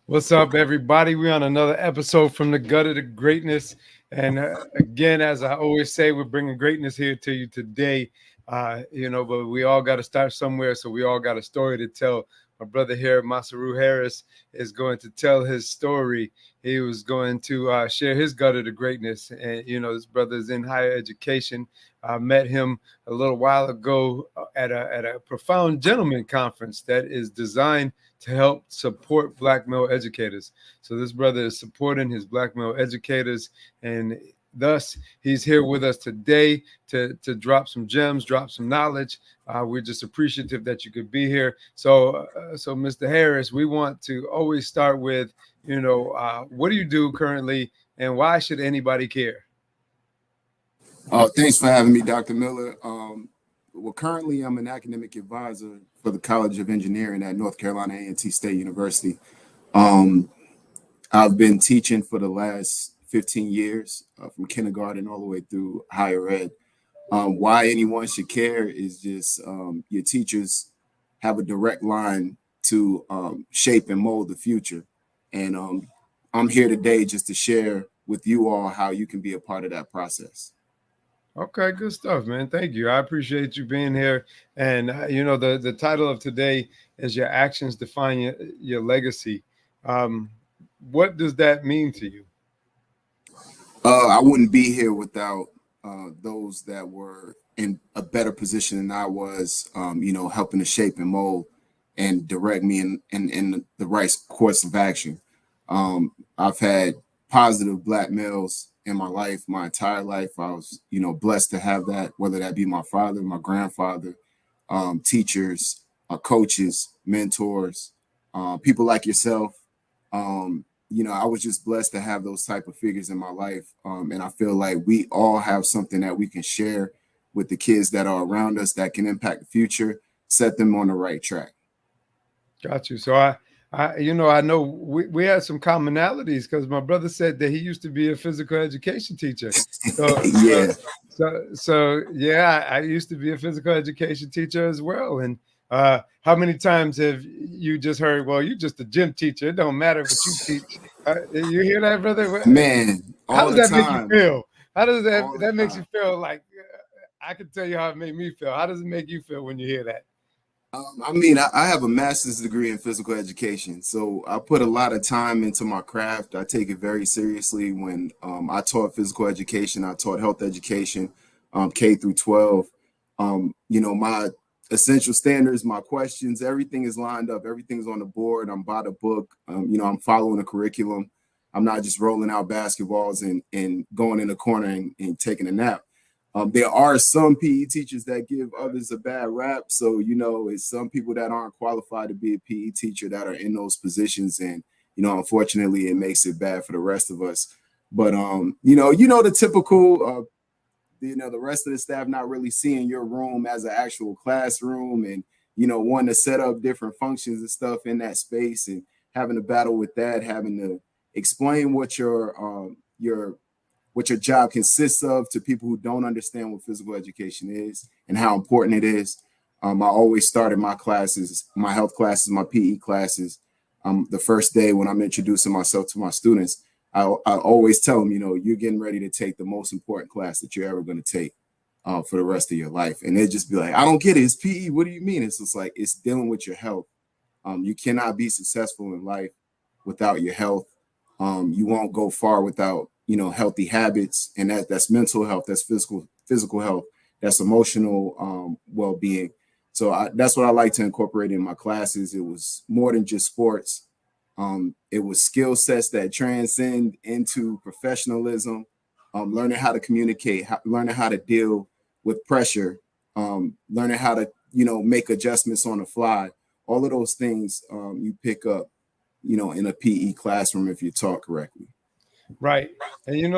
What's up, everybody? We're on another episode from the Gutter to Greatness. And again, as I always say, we're bringing greatness here to you today. But we all got to start somewhere. So we all got a story to tell. My brother here, Masaru Harris, is going to tell his story. He was going to share his gutter to greatness. And, this brother's in higher education. I met him a little while ago at a Profound Gentleman conference that is designed to help support Black male educators. So this brother is supporting his Black male educators, and thus he's here with us today to drop some gems, drop some knowledge. We're just appreciative that you could be here. So Mr. Harris, we want to always start with, what do you do currently, and why should anybody care? Thanks for having me, Dr. Miller. Currently I'm an academic advisor for the College of Engineering at North Carolina A&T State University. I've been teaching for the last 15 years, from kindergarten all the way through higher ed. Why anyone should care is just your teachers have a direct line to shape and mold the future. And I'm here today just to share with you all how you can be a part of that process. Okay, good stuff, man. Thank you. I appreciate you being here. And the title of today is "Your Actions Define Your Legacy." What does that mean to you? I wouldn't be here without those that were in a better position than I was, helping to shape and mold and direct me in the right course of action. I've had positive Black males in my life, my entire life. I was, blessed to have that, whether that be my father, my grandfather, teachers, coaches, mentors, people like yourself. I was just blessed to have those type of figures in my life. And I feel like we all have something that we can share with the kids that are around us that can impact the future, set them on the right track. Got you. So I know we had some commonalities because my brother said that he used to be a physical education teacher. So Yeah. yeah, I used to be a physical education teacher as well. And how many times have you just heard, well, you're just a gym teacher. It don't matter what you teach. You hear that, brother? Man, How all does the that make you time. feel? How does All the that makes you time. feel like I can tell you how it made me feel. How does it make you feel when you hear that? I have a master's degree in physical education, so I put a lot of time into my craft. I take it very seriously. When I taught physical education, I taught health education, K through 12. My essential standards, my questions, everything is lined up. Everything's on the board. I'm by the book. I'm following a curriculum. I'm not just rolling out basketballs and going in the corner and taking a nap. There are some PE teachers that give others a bad rap. So, it's some people that aren't qualified to be a PE teacher that are in those positions. And, unfortunately, it makes it bad for the rest of us. But, the typical, the rest of the staff not really seeing your room as an actual classroom and, wanting to set up different functions and stuff in that space and having to battle with that, having to explain what your job consists of to people who don't understand what physical education is and how important it is. I always started my classes, my health classes, my PE classes. The first day when I'm introducing myself to my students, I always tell them, you're getting ready to take the most important class that you're ever going to take for the rest of your life. And they just be like, I don't get it. It's PE. What do you mean? It's just like, it's dealing with your health. You cannot be successful in life without your health. You won't go far without healthy habits, and that's mental health, that's physical health, that's emotional well-being. So that's what I like to incorporate in my classes. It was more than just sports. It was skill sets that transcend into professionalism, learning how to communicate, learning how to deal with pressure, learning how to make adjustments on the fly. All of those things you pick up in a PE classroom if you taught correctly. Right. And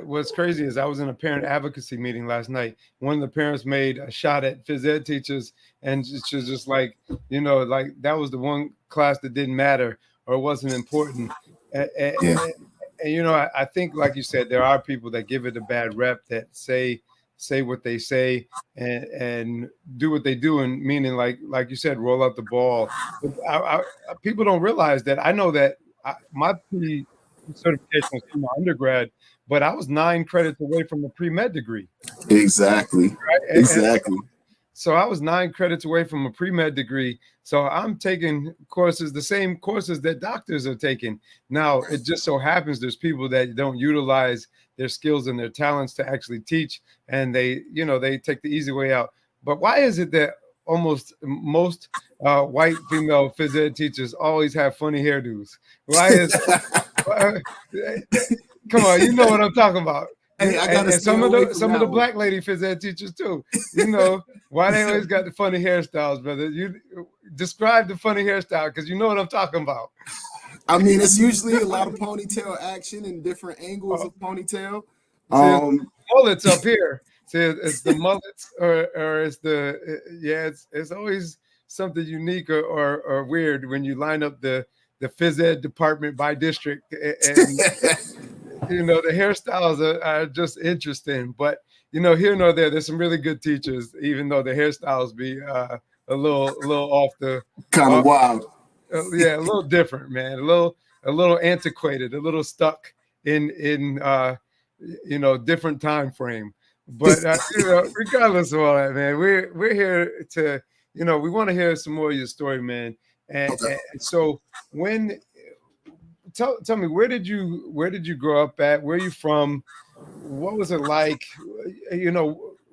what's crazy is I was in a parent advocacy meeting last night. One of the parents made a shot at phys ed teachers, and it's just like, like that was the one class that didn't matter or wasn't important. And, Yeah. I think, like you said, there are people that give it a bad rep that say what they say and do what they do, and meaning like you said, roll out the ball. But people don't realize that. I know that my P certification was from my undergrad, but I was 9 credits away from a pre-med degree. Exactly. Right? And Exactly. so I was 9 credits away from a pre-med degree. So I'm taking courses, the same courses that doctors are taking. Now, it just so happens there's people that don't utilize their skills and their talents to actually teach, and they take the easy way out. But why is it that almost most white female phys ed teachers always have funny hairdos? Why is why, come on, you know what I'm talking about. Hey, I And, gotta and stay some of away the from some of the that one. black lady phys ed teachers too. You know why they always got the funny hairstyles, brother. You describe the funny hairstyle because you know what I'm talking about. I mean, it's usually a lot of ponytail action and different angles of ponytail. See, it's Um, mullets up here. See, it's the mullets, or it's yeah. It's always something unique or weird when you line up the phys ed department by district, and the hairstyles are just interesting. But here nor there, there's some really good teachers, even though the hairstyles be a little off the kind of off wild. yeah, a little different, man. A little antiquated, a little stuck in different time frame. But regardless of all that, man, we're here to we want to hear some more of your story, man. And so when tell me, where did you grow up at? Where are you from? What was it like?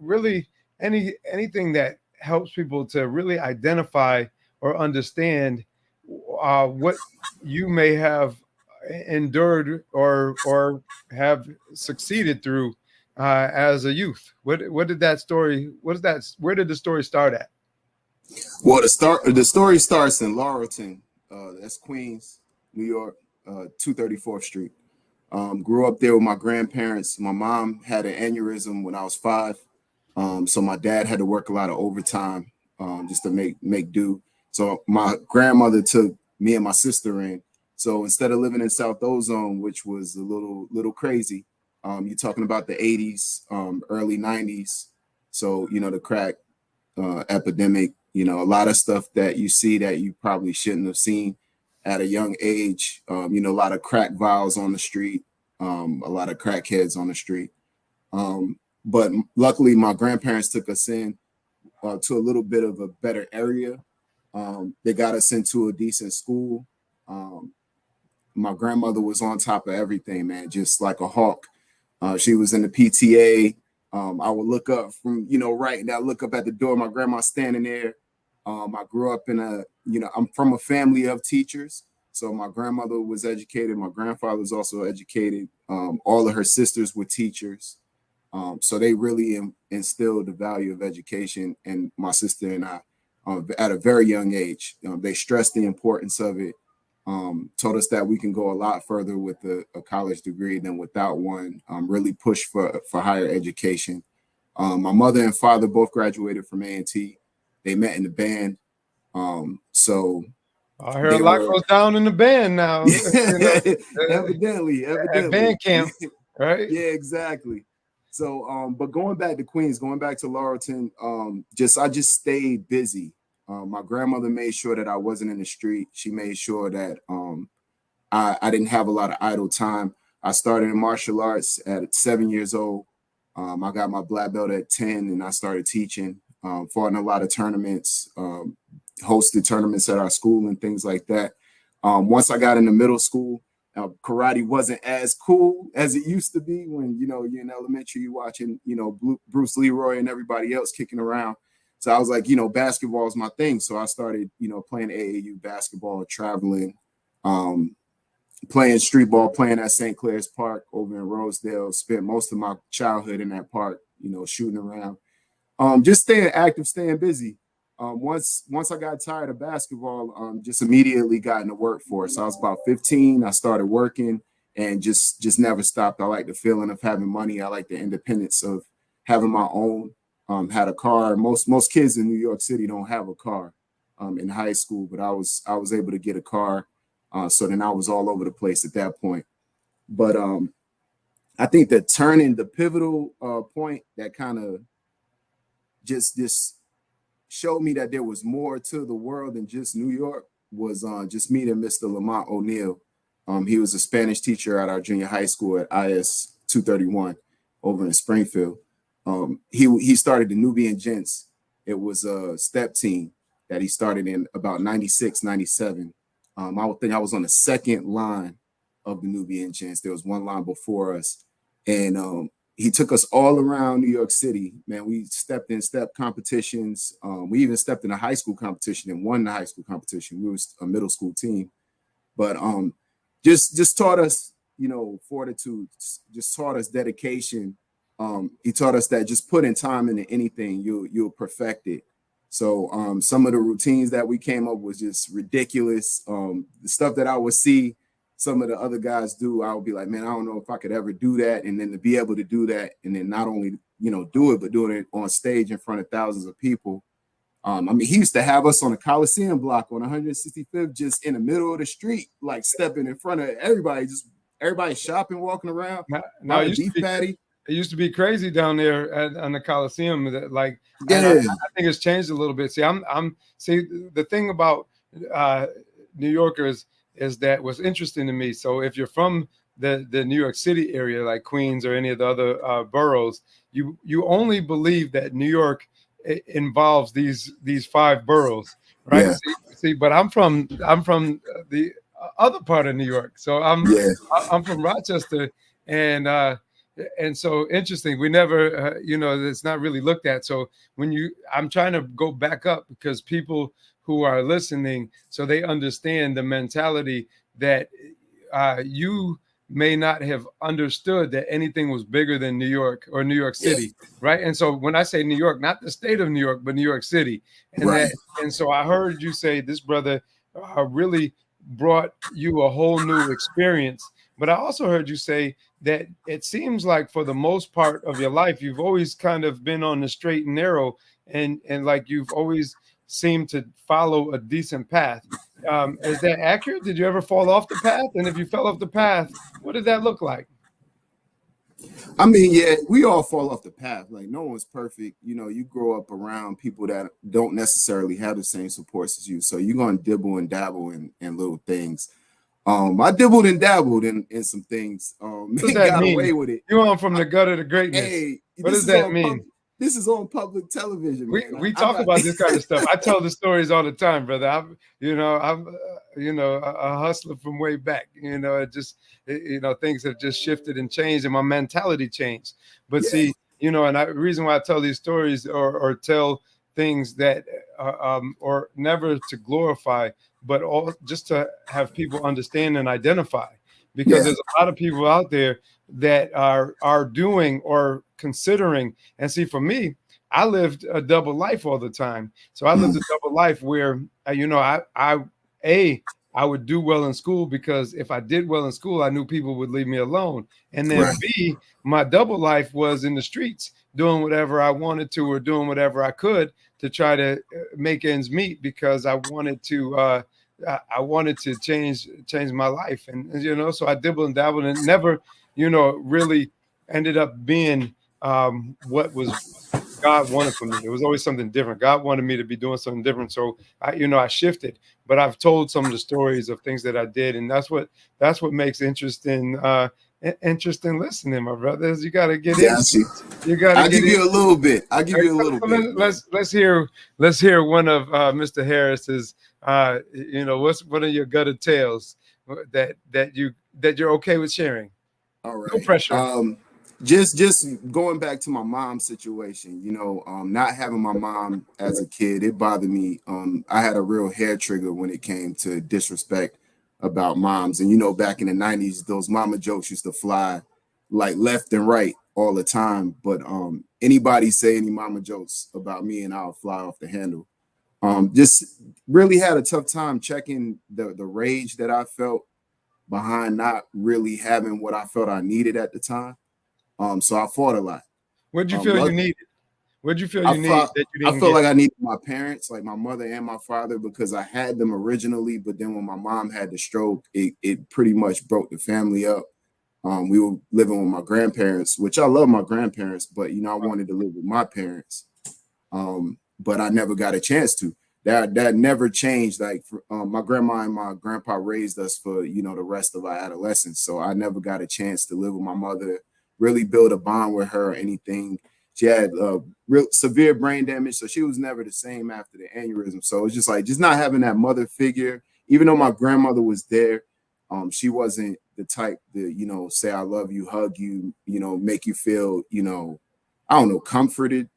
Really anything that helps people to really identify or understand what you may have endured or have succeeded through as a youth. What did that story? What is that? Where did the story start at? Well, the story starts in Laurelton. That's Queens, New York, 234th Street. Grew up there with my grandparents. My mom had an aneurysm when I was 5. So my dad had to work a lot of overtime just to make do. So my grandmother took me and my sister in. So instead of living in South Ozone, which was a little crazy, you're talking about the 80s, early 90s. So the crack epidemic, a lot of stuff that you see that you probably shouldn't have seen at a young age. A lot of crack vials on the street, a lot of crackheads on the street. But luckily, my grandparents took us in to a little bit of a better area. They got us into a decent school. Um, my grandmother was on top of everything, man, just like a hawk. She was in the PTA. I would look up from, right now, look up at the door. My grandma standing there. I grew up I'm from a family of teachers. So my grandmother was educated. My grandfather was also educated. All of her sisters were teachers. So they really instilled the value of education in my sister and I at a very young age. They stressed the importance of it. Told us that we can go a lot further with a college degree than without one. Really pushed for higher education. My mother and father both graduated from A&T. They met in the band. So I hear a they lot were goes down in the band now, at evidently. band camp, right? Yeah, exactly. So, but going back to Queens, going back to Laurelton, I just stayed busy. My grandmother made sure that I wasn't in the street. She made sure that I didn't have a lot of idle time. I started in martial arts at 7 years old. I got my black belt at 10 and I started teaching, fought in a lot of tournaments, hosted tournaments at our school and things like that. Once I got into middle school, karate wasn't as cool as it used to be when, you're in elementary, you're watching, Bruce Leroy and everybody else kicking around. So I was like, basketball is my thing. So I started, playing AAU basketball, traveling, playing street ball, playing at St. Clair's Park over in Rosedale. Spent most of my childhood in that park, shooting around. Just staying active, staying busy. Once I got tired of basketball, just immediately got in the workforce. I was about 15. I started working and just never stopped. I like the feeling of having money. I like the independence of having my own. Had a car. Most kids in New York City don't have a car in high school, but I was able to get a car. So then I was all over the place at that point. But I think the pivotal point that kind of just showed me that there was more to the world than just New York was just meeting Mr. Lamont O'Neill. He was a Spanish teacher at our junior high school at IS 231 over in Springfield. He started the Nubian Gents. It was a step team that he started in about 96, 97. I would think I was on the second line of the Nubian Gents. There was one line before us. And he took us all around New York City. Man, we stepped in step competitions. We even stepped in a high school competition and won the high school competition. We were a middle school team. But just taught us, fortitude, just taught us dedication. He taught us that just putting time into anything, you'll perfect it. So some of the routines that we came up with just ridiculous. The stuff that I would see some of the other guys do, I would be like, man, I don't know if I could ever do that. And then to be able to do that, and then not only do it, but doing it on stage in front of thousands of people. He used to have us on a Coliseum block on 165th, just in the middle of the street, like stepping in front of everybody, just everybody shopping, walking around. Now it used to be crazy down there on the Coliseum. Like, yeah. I think it's changed a little bit. See, the thing about New Yorkers is that what's interesting to me. So if you're from the New York City area, like Queens or any of the other boroughs, you only believe that New York involves these 5 boroughs, right? Yeah. See, but I'm from the other part of New York, so I'm from Rochester, and so interesting. We never, it's not really looked at. So I'm trying to go back up because people who are listening, so they understand the mentality that you may not have understood that anything was bigger than New York or New York City, right? And so when I say New York, not the state of New York, but New York City, and so I heard you say this brother really brought you a whole new experience. But I also heard you say that it seems like for the most part of your life, you've always kind of been on the straight and narrow, and like you've always seemed to follow a decent path. Is that accurate? Did you ever fall off the path? And if you fell off the path, what did that look like? I mean, yeah, we all fall off the path. Like, no one's perfect. You grow up around people that don't necessarily have the same supports as you. So you're going to dibble and dabble in little things. I dibbled and dabbled in some things. What does that got mean? Away with it. You're on from the gutter to greatness. Hey, what does that mean? This is on public television. We talk about this kind of stuff. I tell the stories all the time, brother. I'm a hustler from way back. It just, things have just shifted and changed, and my mentality changed. But see, and the reason why I tell these stories or tell things that, or never to glorify, but all just to have people understand and identify, because there's a lot of people out there that are doing or considering. And see, for me, I lived a double life all the time. So I lived a double life where, I would do well in school, because if I did well in school, I knew people would leave me alone. And then B, my double life was in the streets, doing whatever I wanted to, or doing whatever I could to try to make ends meet, because I wanted to change my life. And so I dibbled and dabbled, and never really ended up being what was God wanted for me. It was always something different. God wanted me to be doing something different. So I shifted, but I've told some of the stories of things that I did, and that's what makes interesting listening, my brothers. You got to get in. You got to. I'll give you a little bit. Let's hear one of Mr. Harris's. What's one of your gutter tales that you're okay with sharing? All right. No pressure. Just going back to my mom's situation, not having my mom as a kid, it bothered me. I had a real hair trigger when it came to disrespect about moms. And, back in the 90s, those mama jokes used to fly like left and right all the time. But anybody say any mama jokes about me and I'll fly off the handle. Just really had a tough time checking the rage that I felt behind not really having what I felt I needed at the time. So I fought a lot. What'd you feel you needed? What'd you feel you needed that you didn't I felt like I needed my parents, like my mother and my father, because I had them originally, but then when my mom had the stroke, it pretty much broke the family up. We were living with my grandparents, which I love my grandparents, but I wanted to live with my parents. But I never got a chance to. that never changed. Like my grandma and my grandpa raised us for the rest of our adolescence, so I never got a chance to live with my mother, really build a bond with her or anything. She had real severe brain damage, so she was never the same after the aneurysm. So it's just like just not having that mother figure. Even though my grandmother was there, she wasn't the type to say I love you, hug you, make you feel I don't know, comforted,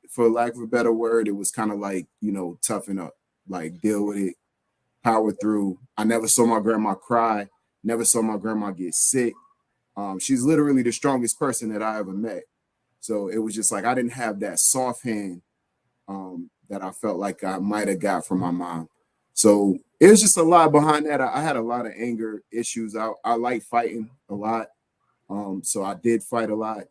for lack of a better word. It was kind of like, toughen up, like deal with it, power through. I never saw my grandma cry, never saw my grandma get sick. She's literally the strongest person that I ever met. So it was just like I didn't have that soft hand that I felt like I might have got from my mom. So it was just a lot behind that. I had a lot of anger issues. I like fighting a lot. So I did fight a lot.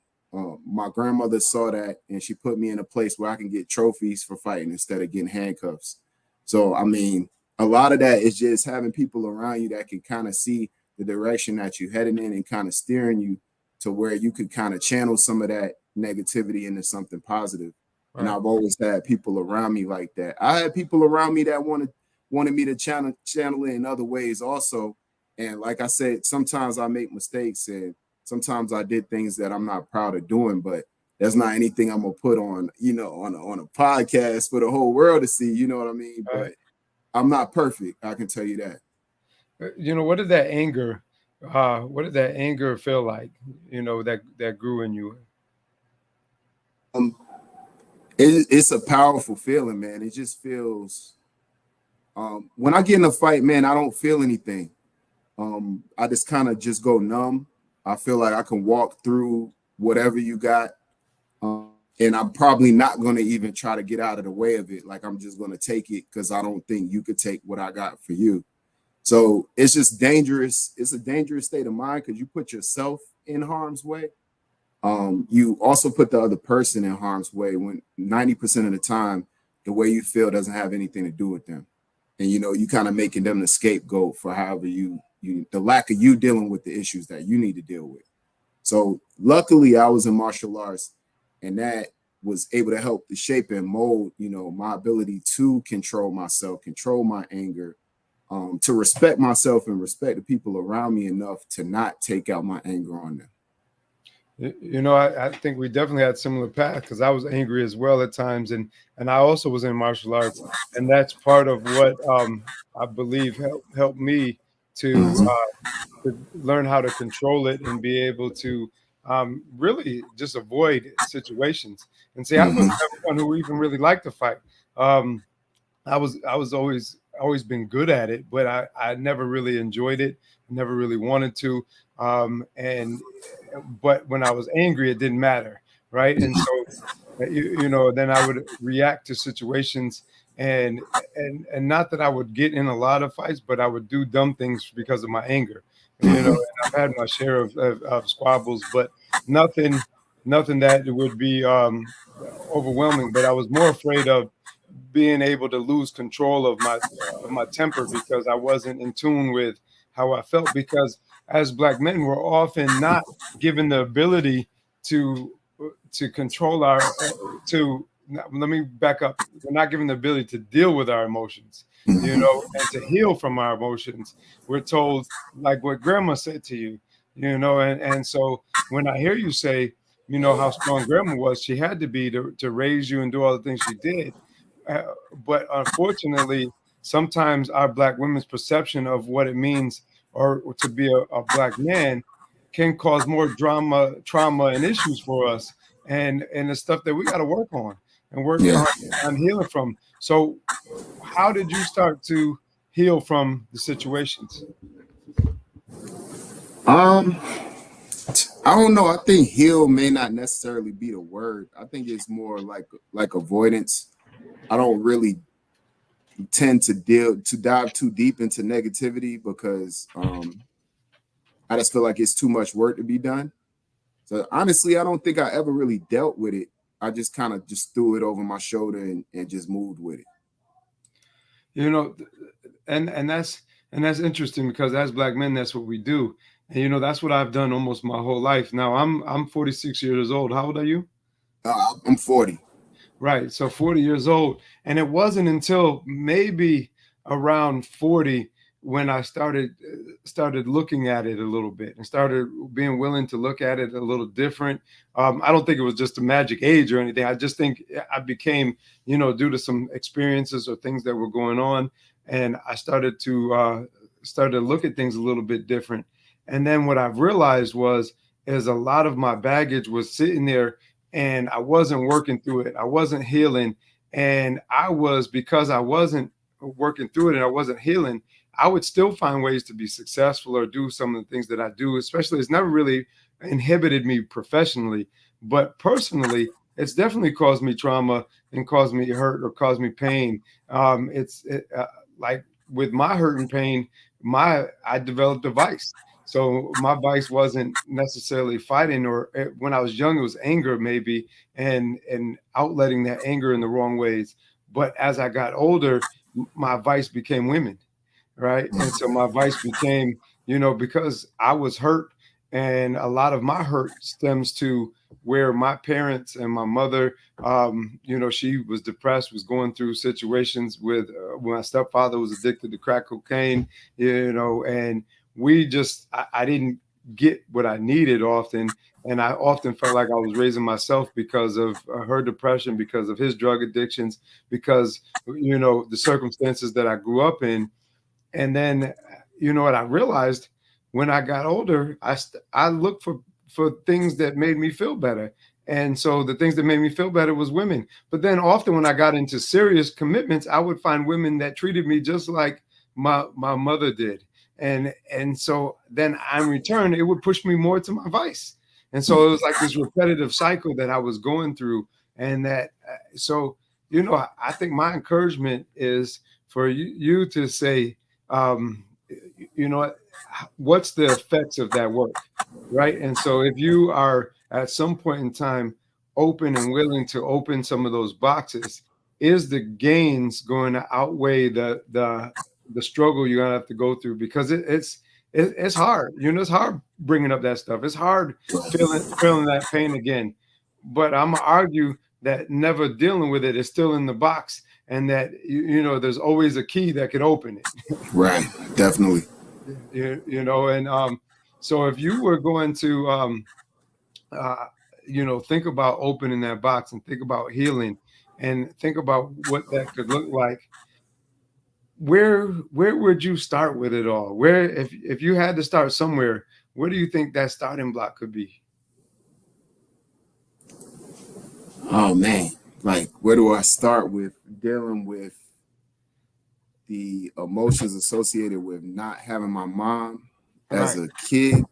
My grandmother saw that and she put me in a place where I can get trophies for fighting instead of getting handcuffs. So, I mean, a lot of that is just having people around you that can kind of see the direction that you're heading in and kind of steering you to where you could kind of channel some of that negativity into something positive. Right. And I've always had people around me like that. I had people around me that wanted me to channel it in other ways also. And like I said, sometimes I make mistakes and sometimes I did things that I'm not proud of doing, but that's not anything I'm gonna put on, on a podcast for the whole world to see. You know what I mean? Right. But I'm not perfect. I can tell you that. What did that anger? What did that anger feel like? That grew in you. It's a powerful feeling, man. It just feels. When I get in a fight, man, I don't feel anything. I just kind of just go numb. I feel like I can walk through whatever you got. And I'm probably not going to even try to get out of the way of it. Like I'm just going to take it because I don't think you could take what I got for you. So it's just dangerous. It's a dangerous state of mind because you put yourself in harm's way. You also put the other person in harm's way when 90% of the time, the way you feel doesn't have anything to do with them. And, you kind of making them the scapegoat for however the lack of you dealing with the issues that you need to deal with. So luckily I was in martial arts and that was able to help to shape and mold, my ability to control myself, control my anger, to respect myself and respect the people around me enough to not take out my anger on them. I think we definitely had similar paths because I was angry as well at times, and I also was in martial arts, and that's part of what I believe helped me to learn how to control it and be able to really just avoid situations. And see, I was never one who even really liked to fight. I was always been good at it, but I never really enjoyed it. Never really wanted to. But when I was angry, it didn't matter, right? And so, then I would react to situations, and not that I would get in a lot of fights, but I would do dumb things because of my anger. And I've had my share of squabbles, but nothing that would be overwhelming. But I was more afraid of being able to lose control of my temper because I wasn't in tune with how I felt, because as Black men, we're often not given the ability to control let me back up. We're not given the ability to deal with our emotions, and to heal from our emotions. We're told, like what grandma said to you, and so when I hear you say, how strong grandma was, she had to be to raise you and do all the things she did. But unfortunately, sometimes our Black women's perception of what it means or to be a Black man can cause more drama, trauma, and issues for us, and the stuff that we got to work on and work on healing from. So, how did you start to heal from the situations? I don't know. I think heal may not necessarily be the word. I think it's more like avoidance. I don't really tend to dive too deep into negativity because I just feel like it's too much work to be done. So honestly, I don't think I ever really dealt with it. I just kind of just threw it over my shoulder and just moved with it. And that's interesting because as Black men, that's what we do. And that's what I've done almost my whole life. Now I'm 46 years old. How old are you? I'm 40. Right. So 40 years old. And it wasn't until maybe around 40 when I started looking at it a little bit and started being willing to look at it a little different. I don't think it was just a magic age or anything. I just think I became, due to some experiences or things that were going on, and I started to look at things a little bit different. And then what I've realized is a lot of my baggage was sitting there and I wasn't working through it. I wasn't healing. And because I wasn't working through it and I wasn't healing, I would still find ways to be successful or do some of the things that I do, especially it's never really inhibited me professionally, but personally, it's definitely caused me trauma and caused me hurt or caused me pain. Like with my hurt and pain, I developed a vice. So my vice wasn't necessarily fighting, or when I was young, it was anger maybe, and outletting that anger in the wrong ways. But as I got older, my vice became women, right? And so my vice became, because I was hurt, and a lot of my hurt stems to where my parents and my mother, she was depressed, was going through situations with when my stepfather was addicted to crack cocaine, and I didn't get what I needed often. And I often felt like I was raising myself because of her depression, because of his drug addictions, because, the circumstances that I grew up in. And then, what I realized when I got older, I looked for things that made me feel better. And so the things that made me feel better was women. But then often when I got into serious commitments, I would find women that treated me just like my mother did. And so then in return, it would push me more to my vice. And so it was like this repetitive cycle that I was going through. And so, I think my encouragement is for you to say, um, what's the effects of that work, right? And so if you are at some point in time open and willing to open some of those boxes, is the gains going to outweigh the struggle you're gonna have to go through? Because it's hard. It's hard bringing up that stuff. It's hard feeling that pain again. But I'm gonna argue that never dealing with it is still in the box, and that there's always a key that could open it. Right, definitely. And so if you were going to uh, think about opening that box and think about healing and think about what that could look like, where would you start with it all? Where, if you had to start somewhere, where do you think that starting block could be? Oh man, like where do I start with dealing with the emotions associated with not having my mom as Right. a kid?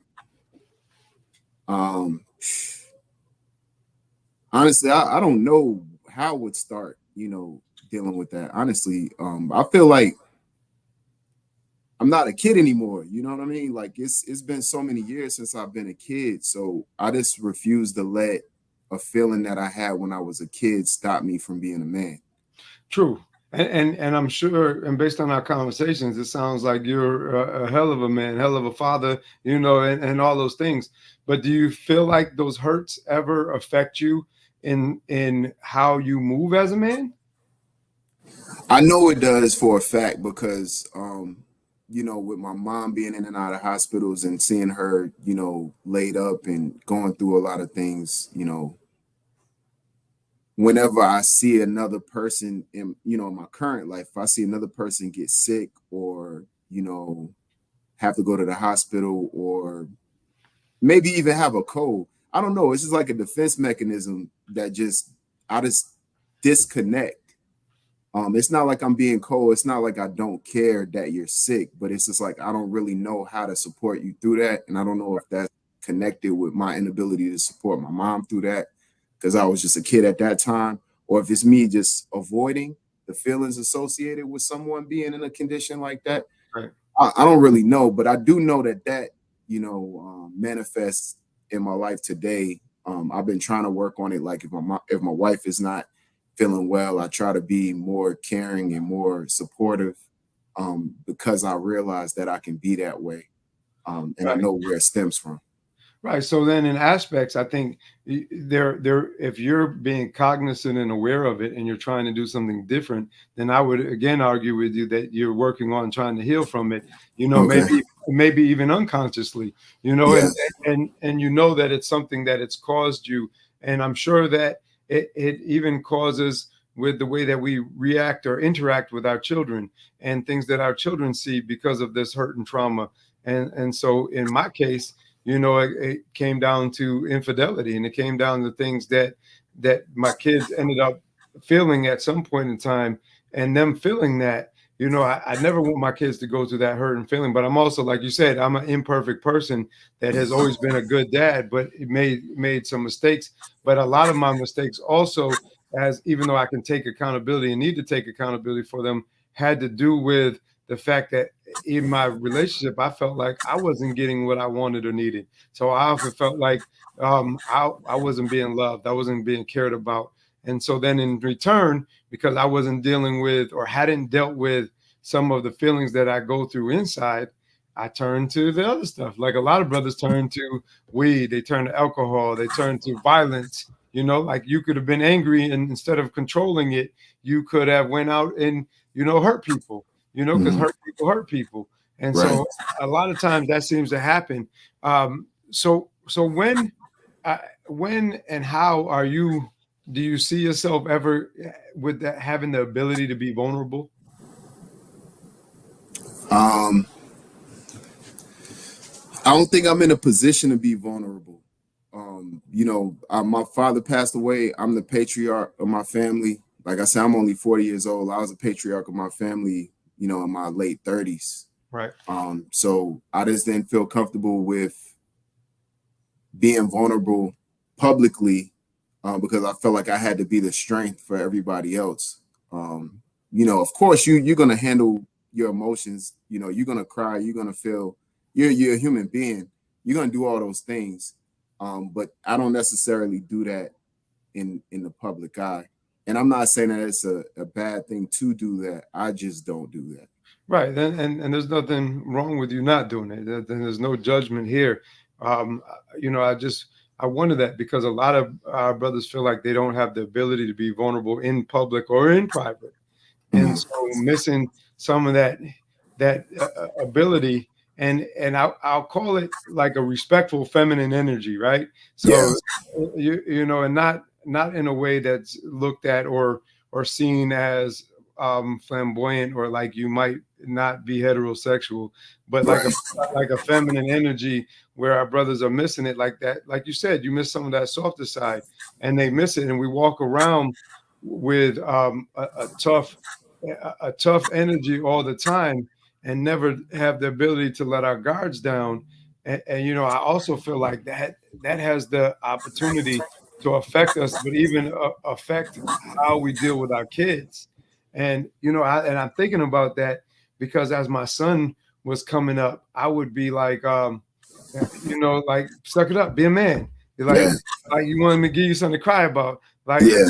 Um, honestly, I don't know how I would start, dealing with that. Honestly, I feel like I'm not a kid anymore. You know what I mean? Like it's been so many years since I've been a kid. So I just refuse to let a feeling that I had when I was a kid stop me from being a man. True. And I'm sure, and based on our conversations, it sounds like you're a hell of a man, hell of a father, and all those things. But do you feel like those hurts ever affect you in how you move as a man? I know it does for a fact because with my mom being in and out of hospitals and seeing her, laid up and going through a lot of things, whenever I see another person in my current life, if I see another person get sick or, have to go to the hospital or maybe even have a cold, I don't know. It's just like a defense mechanism that I just disconnect. It's not like I'm being cold. It's not like I don't care that you're sick, but it's just like I don't really know how to support you through that. And I don't know if that's connected with my inability to support my mom through that because I was just a kid at that time, or if it's me just avoiding the feelings associated with someone being in a condition like that. Right. I don't really know, but I do know that manifests in my life today. I've been trying to work on it. Like if my wife is not feeling well, I try to be more caring and more supportive because I realize that I can be that way, and I Right. know where it stems from. Right. So then in aspects, I think there, if you're being cognizant and aware of it and you're trying to do something different, then I would again argue with you that you're working on trying to heal from it, Okay. maybe even unconsciously, Yeah. and you know that it's something that it's caused you. And I'm sure that it even causes with the way that we react or interact with our children and things that our children see because of this hurt and trauma. And so in my case, it came down to infidelity, and it came down to things that my kids ended up feeling at some point in time, and them feeling that. I never want my kids to go through that hurt and feeling, but I'm also, like you said, I'm an imperfect person that has always been a good dad, but it made some mistakes. But a lot of my mistakes also, as even though I can take accountability and need to take accountability for them, had to do with the fact that in my relationship, I felt like I wasn't getting what I wanted or needed. So I often felt like I wasn't being loved, I wasn't being cared about. And so then in return, because I wasn't dealing with or hadn't dealt with some of the feelings that I go through inside, I turned to the other stuff. Like a lot of brothers turn to weed, they turn to alcohol, they turn to violence. Like you could have been angry, and instead of controlling it, you could have went out and hurt people, because Mhm. hurt people. And Right. so a lot of times that seems to happen. So when and how do you see yourself ever with that, having the ability to be vulnerable? Um, I don't think I'm in a position to be vulnerable. My father passed away. I'm the patriarch of my family. Like I said, I'm only 40 years old. I was a patriarch of my family, in my late 30s. Right. So I just didn't feel comfortable with being vulnerable publicly, because I felt like I had to be the strength for everybody else. Of course, you're gonna handle your emotions. You're gonna cry. You're gonna feel. You're a human being. You're gonna do all those things, but I don't necessarily do that in the public eye. And I'm not saying that it's a bad thing to do that. I just don't do that. Right. And there's nothing wrong with you not doing it. There's no judgment here. Um, I wonder that because a lot of our brothers feel like they don't have the ability to be vulnerable in public or in private, and Mhm. so missing some of that ability, and I'll call it like a respectful feminine energy, right? Yeah. So and not in a way that's looked at or seen as flamboyant, or like you might not be heterosexual, but Right. like a feminine energy where our brothers are missing it, like that. Like you said, you miss some of that softer side, and they miss it, and we walk around with a tough energy all the time, and never have the ability to let our guards down. And I also feel like that has the opportunity to affect us, but even affect how we deal with our kids. And I'm thinking about that because as my son was coming up, I would be like, like, suck it up, be a man. You're Yeah. like you wanted me to give you something to cry about, like Yeah.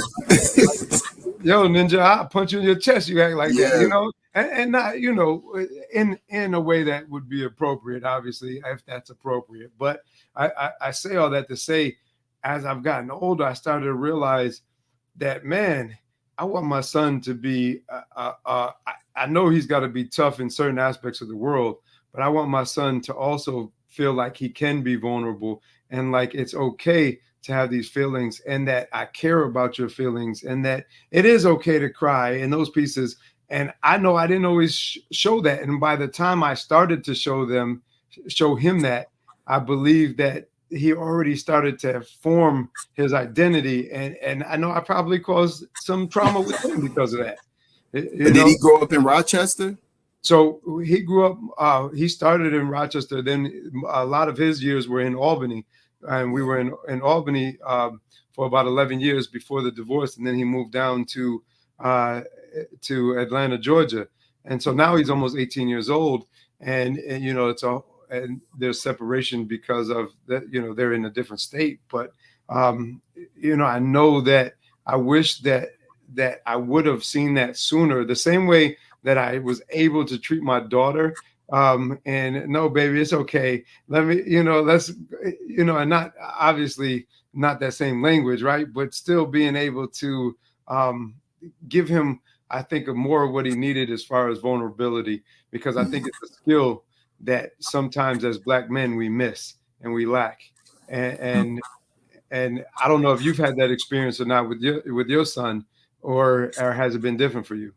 yo, ninja, I'll punch you in your chest. You act like that, Yeah. and not, in a way that would be appropriate, obviously, if that's appropriate. But I say all that to say, as I've gotten older, I started to realize that, man, I want my son to be. I know he's got to be tough in certain aspects of the world, but I want my son to also feel like he can be vulnerable, and like it's okay to have these feelings, and that I care about your feelings, and that it is okay to cry and those pieces. And I know I didn't always show that. And by the time I started to show him that, I believe that he already started to form his identity. And I know I probably caused some trauma with him because of that. You Did know, he grow up in Rochester? so he grew up, he started in Rochester. Then a lot of his years were in Albany. And we were in Albany for about 11 years before the divorce. And then he moved down uh, to Atlanta, Georgia. And so now he's almost 18 years old. And and there's separation because of that, they're in a different state. But, I know that I wish that I would have seen that sooner, the same way that I was able to treat my daughter And no, baby, it's okay. Let me, let's, and not obviously not that same language, right? But still being able to um, give him, I think, more of what he needed as far as vulnerability, because I think Mhm. it's a skill that sometimes as Black men we miss and we lack. And and I don't know if you've had that experience or not with your son, or has it been different for you?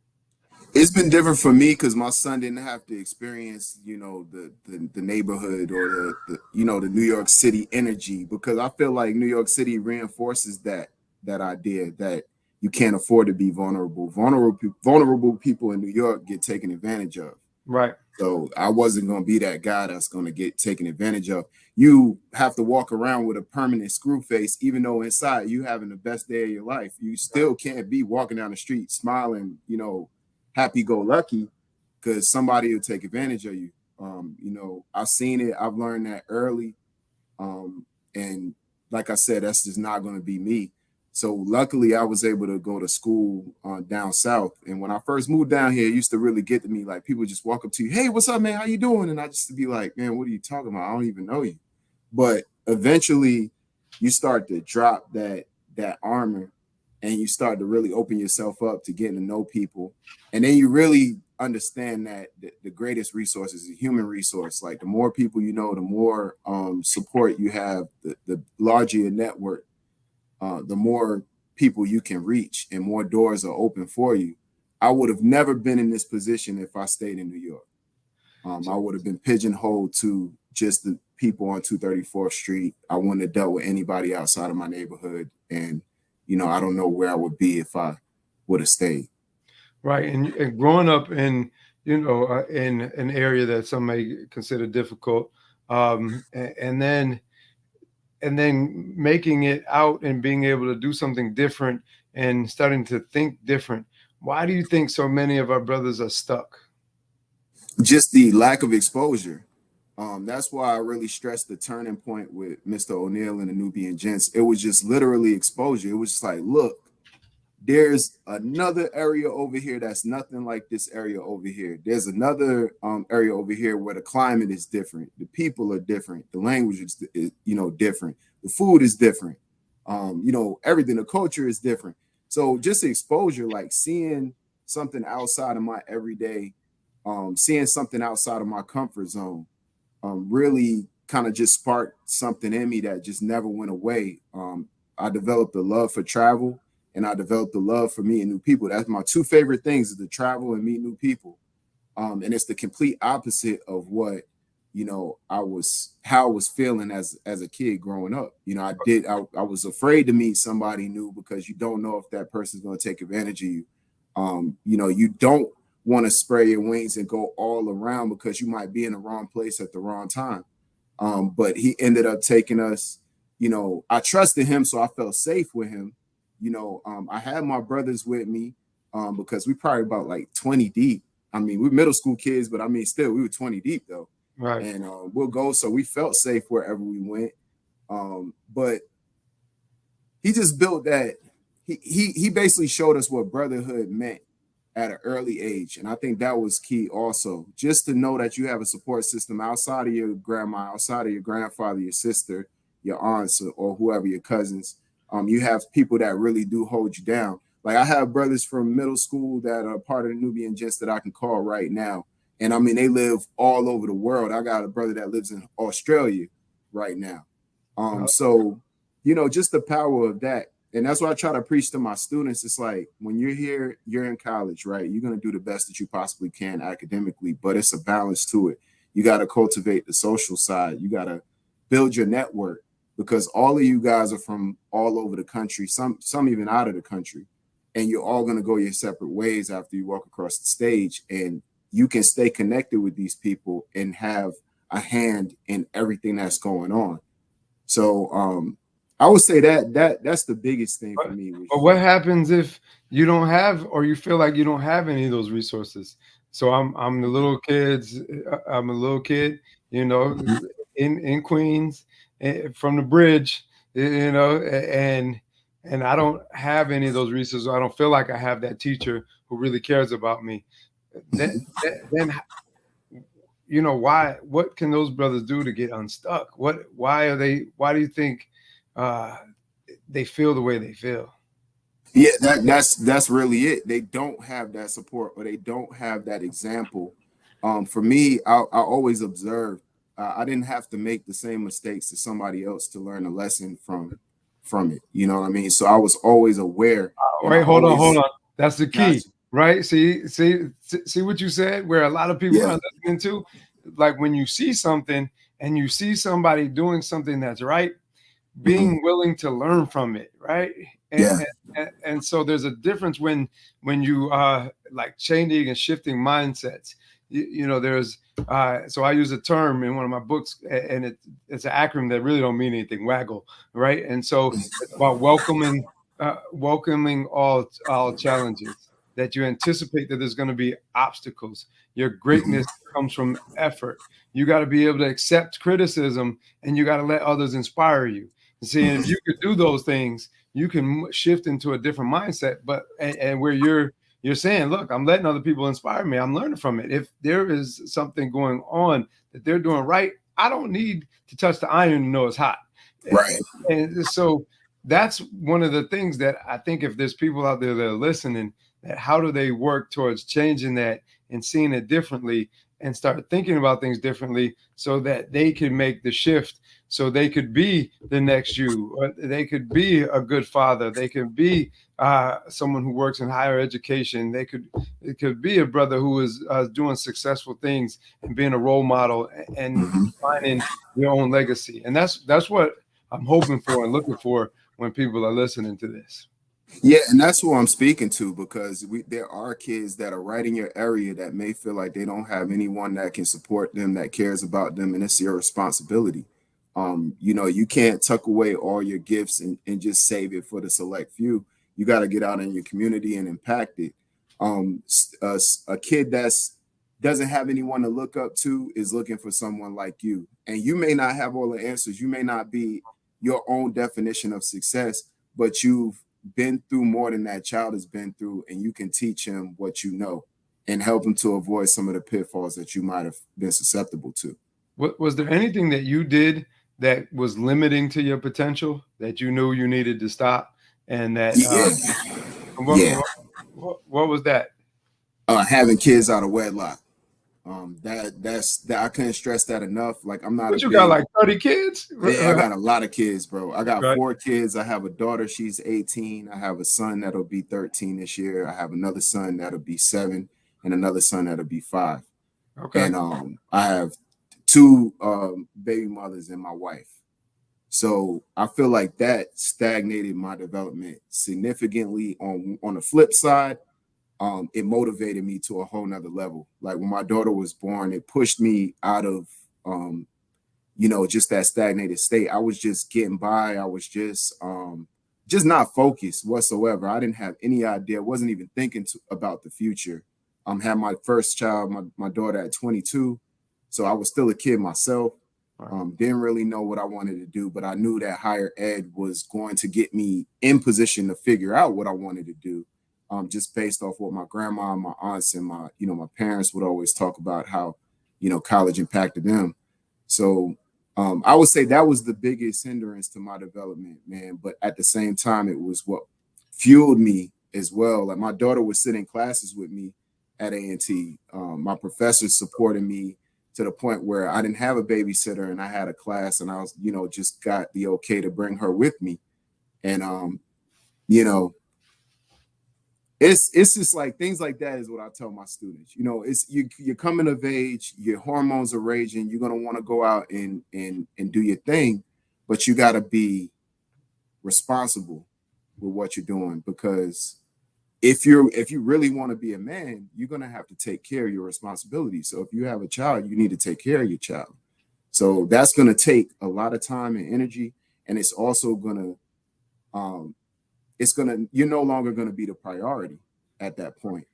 It's been different for me because my son didn't have to experience, the neighborhood or the New York City energy, because I feel like New York City reinforces that idea that you can't afford to be vulnerable. Vulnerable people in New York get taken advantage of. Right. So I wasn't going to be that guy that's going to get taken advantage of. You have to walk around with a permanent screw face, even though inside you having the best day of your life. You still can't be walking down the street smiling, happy go lucky, because somebody will take advantage of you. I've seen it. I've learned that early. And like I said, that's just not going to be me. So luckily, I was able to go to school down south. And when I first moved down here, it used to really get to me. Like people just walk up to you, "Hey, what's up, man? How you doing?" And I just be like, "Man, what are you talking about? I don't even know you." But eventually, you start to drop that armor, and you start to really open yourself up to getting to know people, and then you really understand that the greatest resource is a human resource. Like the more people you know, the more support you have, the larger your network, the more people you can reach, and more doors are open for you. I would have never been in this position if I stayed in New York. I would have been pigeonholed to just the people on 234th Street. I wouldn't have dealt with anybody outside of my neighborhood. And, I don't know where I would be if I would have stayed. Right. And growing up in, in an area that some may consider difficult, and then making it out and being able to do something different and starting to think different. Why do you think so many of our brothers are stuck? Just the lack of exposure. That's why I really stressed the turning point with Mr. O'Neill and the Nubian Gents. It was just literally exposure. It was just like, look, there's another area over here that's nothing like this area over here. There's another area over here where the climate is different, the people are different, the language is different, the food is different, everything, the culture is different. So just exposure, like seeing something outside of my everyday, seeing something outside of my comfort zone, really kind of just sparked something in me that just never went away. I developed a love for travel, and I developed a love for meeting new people. That's my two favorite things: is to travel and meet new people. And it's the complete opposite of what I was feeling as a kid growing up. I was afraid to meet somebody new because you don't know if that person's going to take advantage of you. You don't want to spray your wings and go all around because you might be in the wrong place at the wrong time. But he ended up taking us. I trusted him, so I felt safe with him. I had my brothers with me, because we probably about like 20 deep. I mean, we're middle school kids, but I mean, still, we were 20 deep though. Right. And we'll go. So we felt safe wherever we went. But he just built that. He basically showed us what brotherhood meant at an early age, and I think that was key also. Just to know that you have a support system outside of your grandma, outside of your grandfather, your sister, your aunts, or whoever, your cousins. You have people that really do hold you down. Like I have brothers from middle school that are part of the Nubian Gents that I can call right now, and I mean they live all over the world. I got a brother that lives in Australia right now. So just the power of that. And that's what I try to preach to my students. It's like when you're here, you're in college, right? You're going to do the best that you possibly can academically, but it's a balance to it. You got to cultivate the social side. You got to build your network, because all of you guys are from all over the country, some even out of the country. And you're all going to go your separate ways after you walk across the stage. And you can stay connected with these people and have a hand in everything that's going on. So I would say that's the biggest thing for But, me. Was but what happens if you don't have, or you feel like you don't have any of those resources? So I'm the little kids. I'm a little kid, you know, Mhm. in Queens, from the bridge, and I don't have any of those resources. I don't feel like I have that teacher who really cares about me. Then, Mhm. then what can those brothers do to get unstuck? Why do you think uh, they feel the way they feel? Yeah, that's really it. They don't have that support, or they don't have that example. For me, I always observed. I didn't have to make the same mistakes as somebody else to learn a lesson from it. You know what I mean? So I was always aware, and I Wait, hold always on. That's the key, got you. right? See what you said. Where a lot of people Yeah. are listening to, like when you see something and you see somebody doing something that's right, Mhm. being willing to learn from it, right? And Yeah. and so there's a difference when you like changing and shifting mindsets. There's so I use a term in one of my books, and it's an acronym that really don't mean anything. Waggle, right? And so it's about welcoming all challenges. That you anticipate that there's going to be obstacles. Your Mhm. greatness comes from effort. You got to be able to accept criticism, and you got to let others inspire you. See, and if Mhm. you could do those things, you can shift into a different mindset. But and where you're saying, look, I'm letting other people inspire me. I'm learning from it. If there is something going on that they're doing right, I don't need to touch the iron to know it's hot. Right. And so that's one of the things that I think if there's people out there that are listening, that how do they work towards changing that and seeing it differently and start thinking about things differently so that they can make the shift, so they could be the next you, or they could be a good father, they could be someone who works in higher education, it could be a brother who is doing successful things and being a role model and Mhm. defining your own legacy. And that's what I'm hoping for and looking for when people are listening to this. Yeah, and that's who I'm speaking to, because there are kids that are right in your area that may feel like they don't have anyone that can support them, that cares about them, and it's your responsibility. You can't tuck away all your gifts and just save it for the select few. You got to get out in your community and impact it. A kid that's doesn't have anyone to look up to is looking for someone like you, and you may not have all the answers. You may not be your own definition of success, but you've been through more than that child has been through, and you can teach him what you know and help him to avoid some of the pitfalls that you might have been susceptible to. Was there anything that you did that was limiting to your potential that you knew you needed to stop, and that Yeah, what, yeah. what what was that? Having kids out of wedlock. That I couldn't stress that enough. Like, I'm not a What you got, big. like 30 kids? Yeah, I got a lot of kids, bro. I got Right. 4 kids. I have a daughter, she's 18. I have a son that'll be 13 this year. I have another son that'll be 7, and another son that'll be 5. Okay. And I have 2 baby mothers and my wife. So I feel like that stagnated my development significantly. On the flip side, it motivated me to a whole nother level. Like, when my daughter was born, it pushed me out of just that stagnated state. I was just getting by. I was just not focused whatsoever. I didn't have any idea. Wasn't even thinking about the future. Had my first child, my daughter, at 22, so I was still a kid myself. Right. Didn't really know what I wanted to do, but I knew that higher ed was going to get me in position to figure out what I wanted to do. Just based off what my grandma, my aunts, and my parents would always talk about, how college impacted them. So I would say that was the biggest hindrance to my development, man. But at the same time, it was what fueled me as well. Like, my daughter would sit in classes with me at A&T. My professors supported me to the point where I didn't have a babysitter, and I had a class, and I was, just got the okay to bring her with me. And you know, it's just like things like that is what I tell my students. It's you're coming of age, your hormones are raging, you're gonna want to go out and do your thing, but you gotta be responsible with what you're doing, because if you really want to be a man, you're gonna have to take care of your responsibilities. So if you have a child, you need to take care of your child. So that's gonna take a lot of time and energy, and it's also gonna um you're no longer gonna be the priority at that point.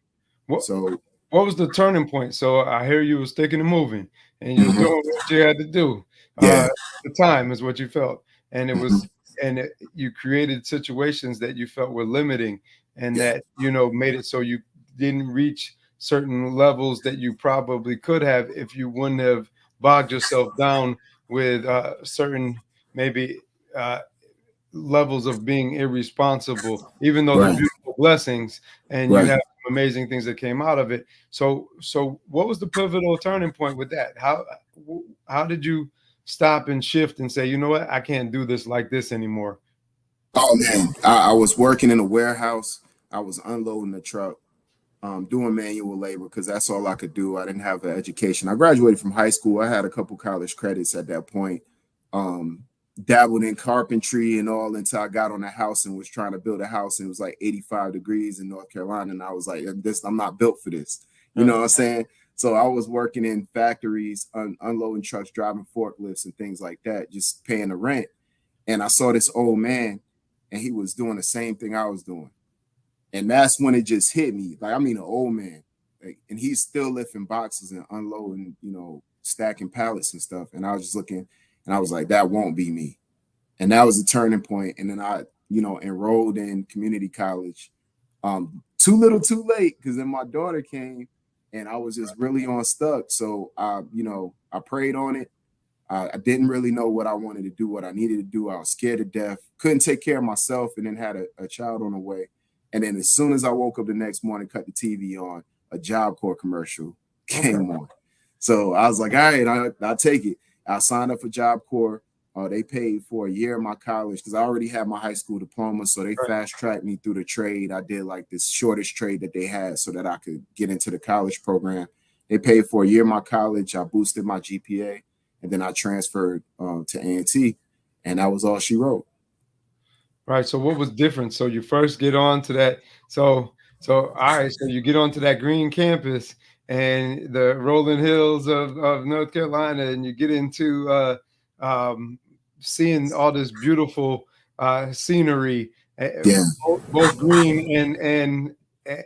What So what was the turning point? So I hear you were sticking and moving, and you was mhm, doing what you had to do. yeah. At the time is what you felt, and Mhm, you created situations that you felt were limiting, and yeah. that made it so you didn't reach certain levels that you probably could have if you wouldn't have bogged yourself down with certain maybe levels of being irresponsible, even though they're Right, beautiful blessings and you right. have amazing things that came out of it. So what was the pivotal turning point with that? How did you stop and shift and say, you know what, I can't do this like this anymore? Oh man, I was working in a warehouse. I was unloading the truck, doing manual labor because that's all I could do. I didn't have an education. I graduated from high school. I had a couple college credits at that point. Um, Dabbled in carpentry and all until I got on a house and was trying to build a house, and it was like 85 degrees in North Carolina, and I was like, "This, I'm not built for this." You know what I'm saying? So I was working in factories, unloading trucks, driving forklifts, and things like that, just paying the rent. And I saw this old man, and he was doing the same thing I was doing. And that's when it just hit me. Like, I mean, an old man, like, and he's still lifting boxes and unloading, stacking pallets and stuff. And I was just looking, and I was like, that won't be me. And that was a turning point. And then I, enrolled in community college. Too little, too late, because then my daughter came, and I was just really on stuck. So I prayed on it. I didn't really know what I wanted to do, what I needed to do. I was scared to death, couldn't take care of myself, and then had a child on the way. And then as soon as I woke up the next morning, cut the TV on, a Job Corps commercial came on. So I was like, all right, I'll take it. I signed up for Job Corps. They paid for a year of my college because I already had my high school diploma. So they fast tracked me through the trade. I did like this shortest trade that they had so that I could get into the college program. They paid for a year of my college. I boosted my GPA, and then I transferred to A&T, and that was all she wrote. Right. So what was different? So you first get on to that. So all right. So you get onto that green campus and the rolling hills of North Carolina, and you get into seeing all this beautiful scenery, Yeah, both green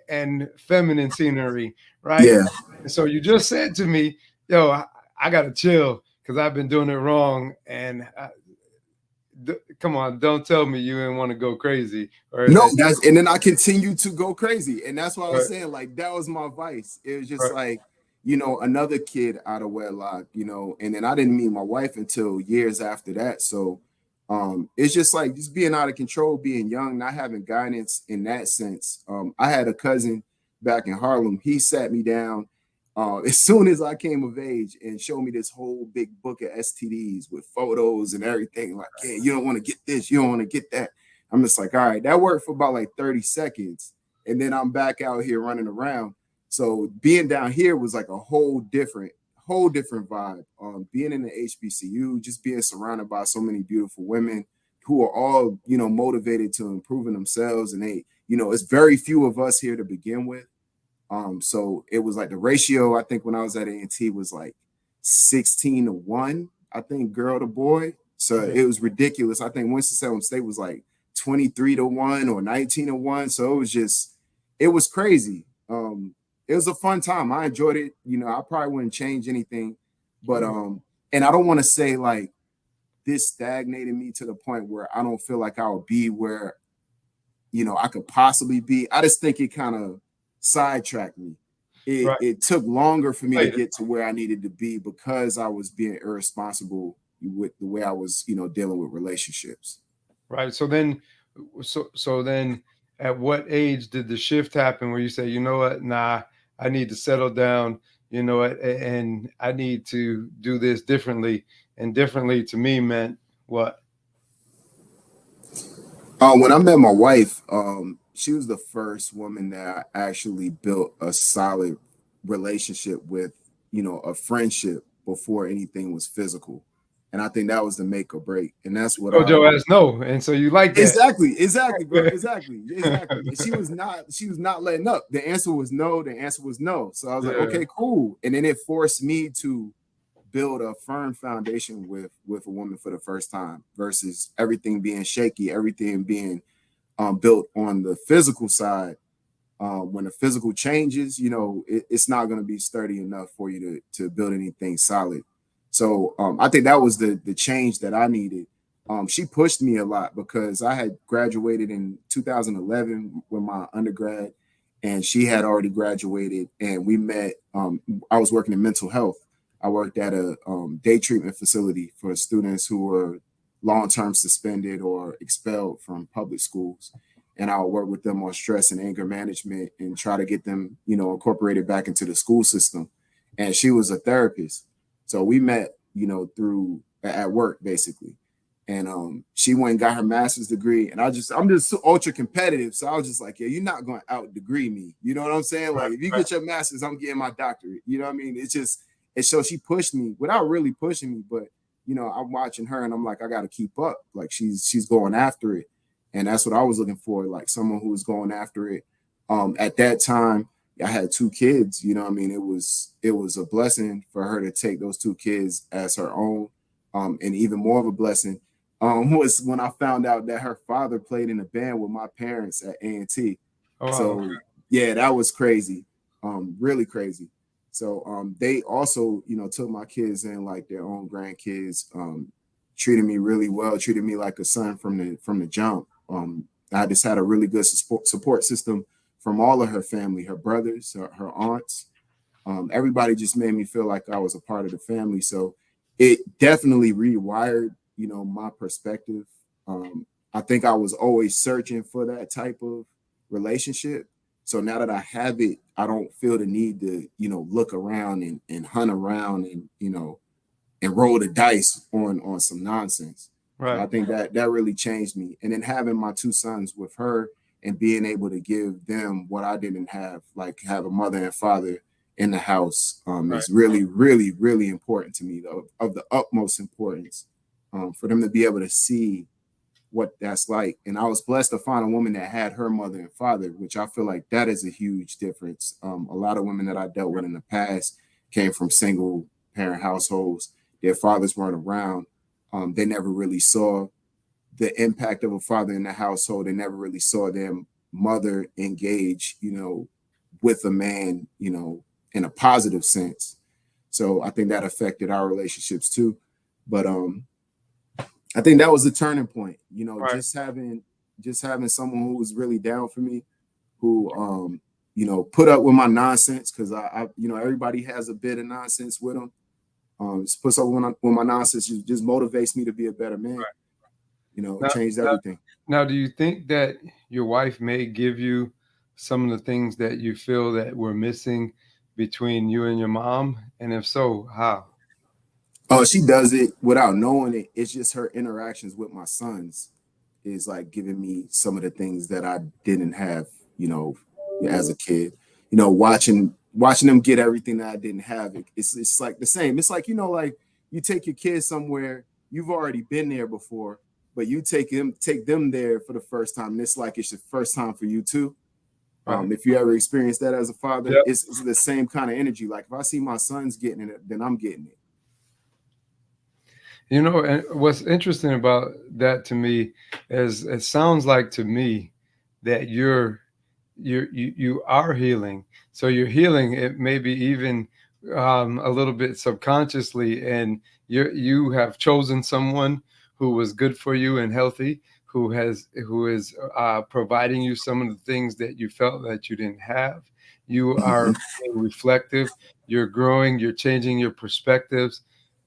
and feminine scenery, right? yeah. And so you just said to me, "Yo, I got to chill because I've been doing it wrong." And come on, don't tell me you didn't want to go crazy or No, that. and then I continued to go crazy. And that's why I was Right, saying, like, that was my vice. It was just right, like, another kid out of wedlock, and then I didn't meet my wife until years after that. So it's just like just being out of control, being young, not having guidance in that sense. I had a cousin back in Harlem. He sat me down as soon as I came of age and showed me this whole big book of STDs with photos and everything. Like, yeah, you don't want to get this, you don't want to get that. I'm just like, all right, that worked for about like 30 seconds. And then I'm back out here running around. So being down here was like a whole different vibe. Being in the HBCU, just being surrounded by so many beautiful women who are all, motivated to improving themselves. And it's very few of us here to begin with. So it was like the ratio, I think when I was at A&T was like 16-1, I think, girl to boy. So yeah, it was ridiculous. I think Winston-Salem State was like 23-1 or 19-1. So it was crazy. It was a fun time. I enjoyed it. I probably wouldn't change anything, but and I don't want to say like this stagnated me to the point where I don't feel like I would be where I could possibly be. I just think it kind of sidetracked me. It right. it took longer for me to Later, get to where I needed to be because I was being irresponsible with the way I was, dealing with relationships. right. So then, at what age did the shift happen where you say, you know what, nah, I need to settle down, you know what, and I need to do this differently, and differently to me meant what? When I met my wife, she was the first woman that I actually built a solid relationship with, a friendship before anything was physical. And I think that was the make or break. And that's what Told your ass no, and so you like that. exactly, bro. Exactly. And she was not letting up. The answer was no. The answer was no. So I was like, Yeah, okay, cool. And then it forced me to build a firm foundation with a woman for the first time versus everything being shaky, everything being built on the physical side. When the physical changes, it's not going to be sturdy enough for you to build anything solid. So I think that was the change that I needed. She pushed me a lot because I had graduated in 2011 with my undergrad, and she had already graduated, and we met. I was working in mental health. I worked at a day treatment facility for students who were long-term suspended or expelled from public schools, and I would work with them on stress and anger management and try to get them, incorporated back into the school system. And she was a therapist, so we met, through at work basically. And she went and got her master's degree, and I'm just so ultra competitive, so I was just like, yeah, you're not going to out degree me, you know what I'm saying? Like, if you get your master's, I'm getting my doctorate, you know what I mean? It's just, and so she pushed me without really pushing me, but I'm watching her and I'm like, I got to keep up. Like, she's going after it, and that's what I was looking for, like someone who was going after it. At that time, I had 2 kids, you know what I mean? It was a blessing for her to take those 2 kids as her own, and even more of a blessing was when I found out that her father played in a band with my parents at A&T. Oh, wow. So yeah, that was crazy, really crazy. So they also, took my kids in like their own grandkids, treated me really well, treated me like a son from the jump. I just had a really good support system from all of her family, her brothers, her aunts. Everybody just made me feel like I was a part of the family. So it definitely rewired, my perspective. I think I was always searching for that type of relationship. So now that I have it, I don't feel the need to, look around and hunt around and roll the dice on some nonsense. Right. So I think that really changed me. And then having my 2 sons with her and being able to give them what I didn't have, like have a mother and father in the house, is really, really, really important to me, though, of the utmost importance, for them to be able to see what that's like. And I was blessed to find a woman that had her mother and father, which I feel like that is a huge difference. A lot of women that I dealt with in the past came from single parent households. Their fathers weren't around. They never really saw the impact of a father in the household. They never really saw their mother engage, with a man, in a positive sense. So I think that affected our relationships too. But I think that was a turning point, Right. just having someone who was really down for me, who put up with my nonsense, because I everybody has a bit of nonsense with them. Just puts up with my nonsense, just motivates me to be a better man. Now, Changed now, everything. now, do you think that your wife may give you some of the things that you feel that were missing between you and your mom? And if so, how? Oh, she does it without knowing it. It's just her interactions with my sons is like giving me some of the things that I didn't have, as a kid. Watching them get everything that I didn't have. It's like the same. It's like, like you take your kids somewhere, you've already been there before, but you take them there for the first time, and it's like it's the first time for you too. Right. If you ever experienced that as a father, Yep. it's the same kind of energy. Like if I see my sons getting it, then I'm getting it. And what's interesting about that to me is it sounds like to me that you are healing. So you're healing it maybe even a little bit subconsciously, and you have chosen someone who was good for you and healthy, who is providing you some of the things that you felt that you didn't have. You are being reflective. You're growing. You're changing your perspectives.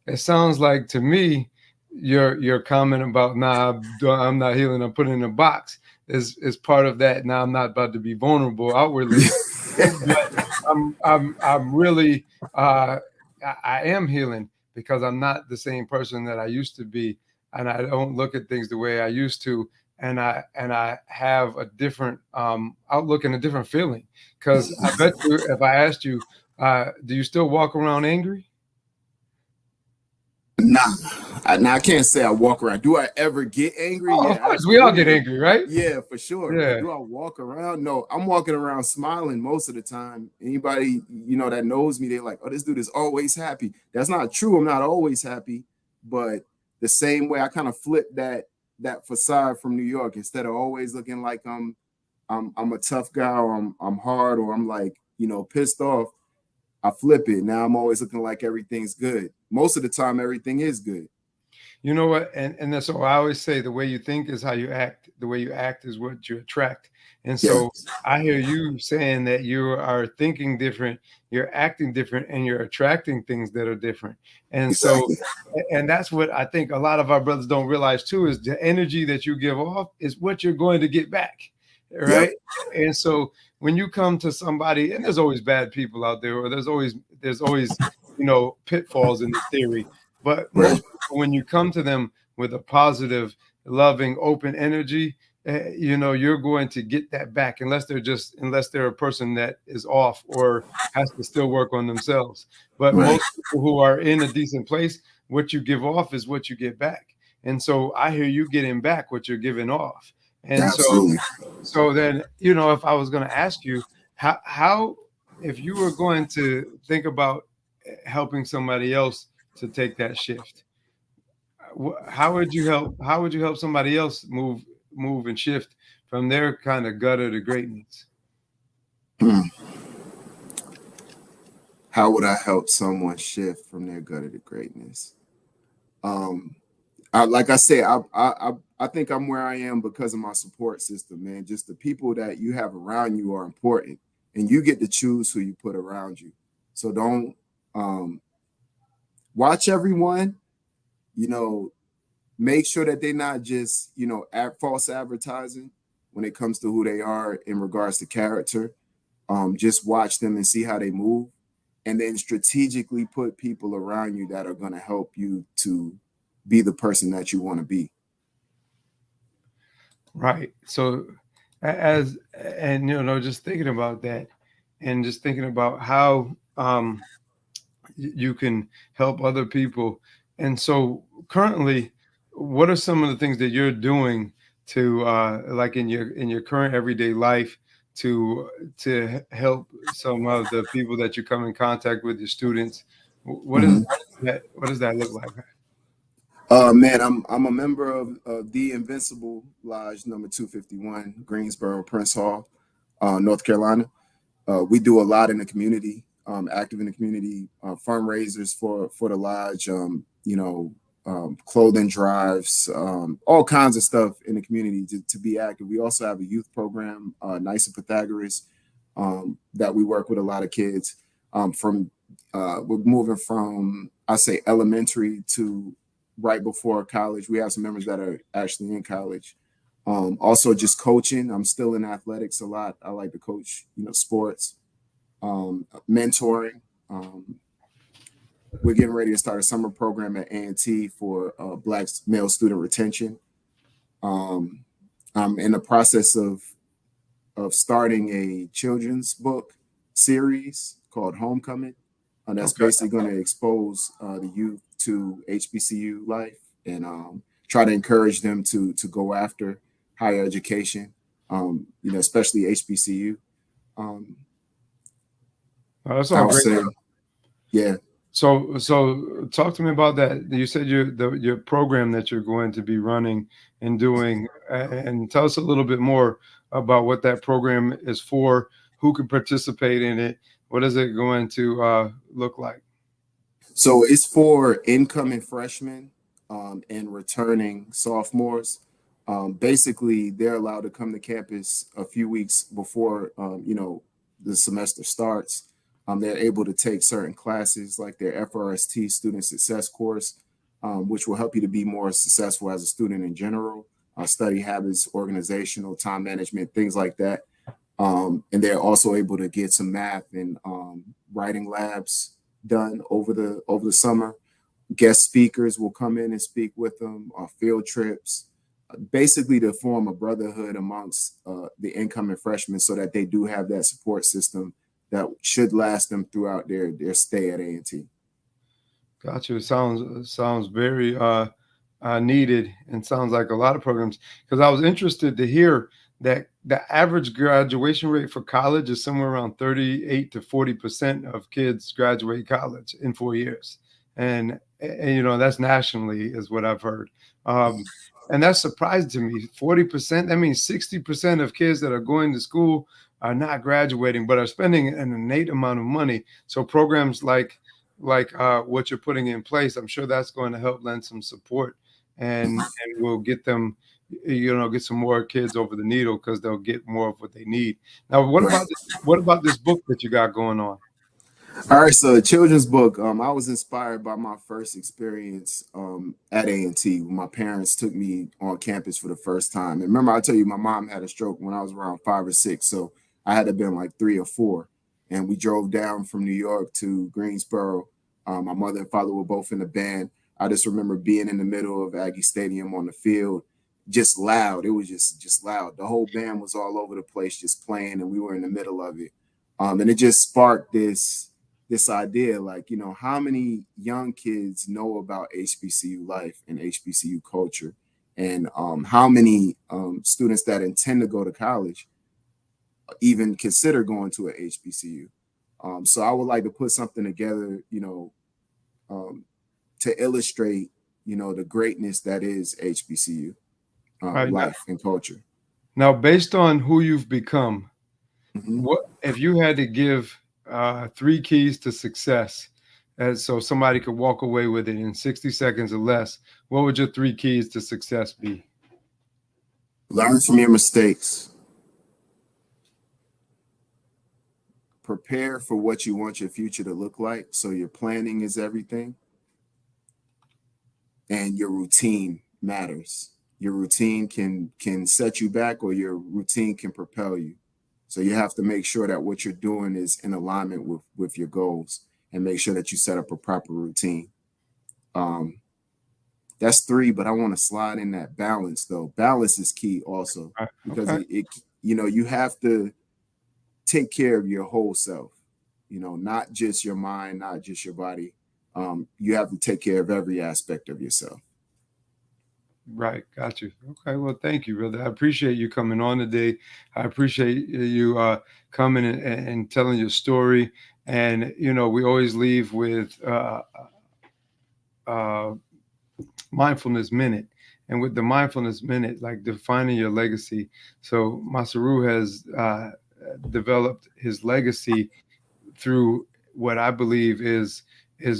It sounds like to me your comment about nah, I'm not healing. I'm putting in a box is part of that. Now I'm not about to be vulnerable outwardly, but I'm really I am healing because I'm not the same person that I used to be, and I don't look at things the way I used to, and I have a different outlook and a different feeling. Because I bet you, if I asked you, do you still walk around angry? Nah, now I can't say I walk around. Do I ever get angry? Oh, of Yeah, course, we all get absolutely. angry, right? Yeah, for sure. But Yeah, do I walk around? No, I'm walking around smiling most of the time. Anybody, that knows me, they're like, oh, this dude is always happy. That's not true. I'm not always happy. But the same way I kind of flip that facade from New York, instead of always looking like I'm a tough guy, or I'm hard, or I'm like, pissed off. I flip it. Now I'm always looking like everything's good. Most of the time, everything is good. You know what? And that's what I always say, the way you think is how you act. The way you act is what you attract. And Yeah, so I hear you saying that you are thinking different, you're acting different, and you're attracting things that are different. And so, exactly. and that's what I think a lot of our brothers don't realize too, is the energy that you give off is what you're going to get back. Yep. Right. And so when you come to somebody, and there's always bad people out there, or there's always, pitfalls in this theory. But Right. most people, when you come to them with a positive, loving, open energy, you're going to get that back, unless they're a person that is off or has to still work on themselves. But Right. most people who are in a decent place, what you give off is what you get back. And so I hear you getting back what you're giving off. And Absolutely. so then, if I was going to ask you how if you were going to think about helping somebody else to take that shift, how would you help somebody else move and shift from their kind of gutter to greatness? Hmm. How would I help someone shift from their gutter to greatness? Um, like I said, I think I'm where I am because of my support system, man. Just the people that you have around you are important, and you get to choose who you put around you. So don't um, watch everyone. You know, make sure that they're not just false advertising when it comes to who they are in regards to character. Just watch them and see how they move, and then strategically put people around you that are going to help you to be the person that you want to be. Right. So as and just thinking about that, and just thinking about how you can help other people. And so currently, what are some of the things that you're doing to like in your current everyday life to help some of the people that you come in contact with, your students? Mhm. What does that look like? Man, I'm a member of the Invincible Lodge number 251, Greensboro, Prince Hall, North Carolina. We do a lot in the community, active in the community, fundraisers for the lodge, clothing drives, all kinds of stuff in the community to be active. We also have a youth program, Nice and Pythagoras, that we work with a lot of kids. From We're moving from, I say, elementary to right before college. We have some members that are actually in college. Also, just coaching. I'm still in athletics a lot. I like to coach, sports, mentoring. Um, we're getting ready to start a summer program at A&T for Black male student retention. Um, I'm in the process of starting a children's book series called Homecoming. That's Okay. basically going to expose the youth to HBCU life and try to encourage them to go after higher education, especially HBCU. Um, That's I all would great. say, yeah. So talk to me about that. You said your program that you're going to be running and doing, and tell us a little bit more about what that program is for, who can participate in it, what is it going to look like? So it's for incoming freshmen and returning sophomores. Basically, they're allowed to come to campus a few weeks before the semester starts. They're able to take certain classes like their FRST Student Success course, which will help you to be more successful as a student in general. Study habits, organizational, time management, things like that. And they're also able to get some math and writing labs done over the summer. Guest speakers will come in and speak with them on field trips, basically to form a brotherhood amongst the incoming freshmen, so that they do have that support system that should last them throughout their stay at A&T. Gotcha. It sounds very needed, and sounds like a lot of programs. Because I was interested to hear that the average graduation rate for college is somewhere around 38 to 40% of kids graduate college in 4 years, and that's nationally is what I've heard. And that's surprising to me. 40%. That means 60% of kids that are going to school are not graduating, but are spending an innate amount of money. So programs like what you're putting in place, I'm sure that's going to help lend some support and we'll get them, get some more kids over the needle because they'll get more of what they need. Now, what about this book that you got going on? All right, so the children's book. I was inspired by my first experience at A&T. My parents took me on campus for the first time. And remember, I tell you, my mom had a stroke when I was around 5 or 6, so I had to have been like 3 or 4. And we drove down from New York to Greensboro. My mother and father were both in the band. I just remember being in the middle of Aggie Stadium on the field, just loud. It was just loud. The whole band was all over the place, just playing, and we were in the middle of it. And it just sparked this idea, like, how many young kids know about HBCU life and HBCU culture, and how many students that intend to go to college even consider going to a HBCU. So I would like to put something together, to illustrate, the greatness that is HBCU Right. life and culture. Now, based on who you've become, Mhm. what if you had to give 3 keys to success, as so somebody could walk away with it in 60 seconds or less? What would your 3 keys to success be? Learn from your mistakes. Prepare for what you want your future to look like. So your planning is everything. And your routine matters. Your routine can set you back, or your routine can propel you. So you have to make sure that what you're doing is in alignment with your goals, and make sure that you set up a proper routine. That's 3, but I want to slide in that balance, though. Balance is key also, because Okay. you have to take care of your whole self, not just your mind, not just your body. You have to take care of every aspect of yourself. Right, got you. Okay, well, thank you, brother. I appreciate you coming on today. I appreciate you coming and telling your story. And we always leave with mindfulness minute, and with the mindfulness minute, like defining your legacy. So Masaru has developed his legacy through what I believe is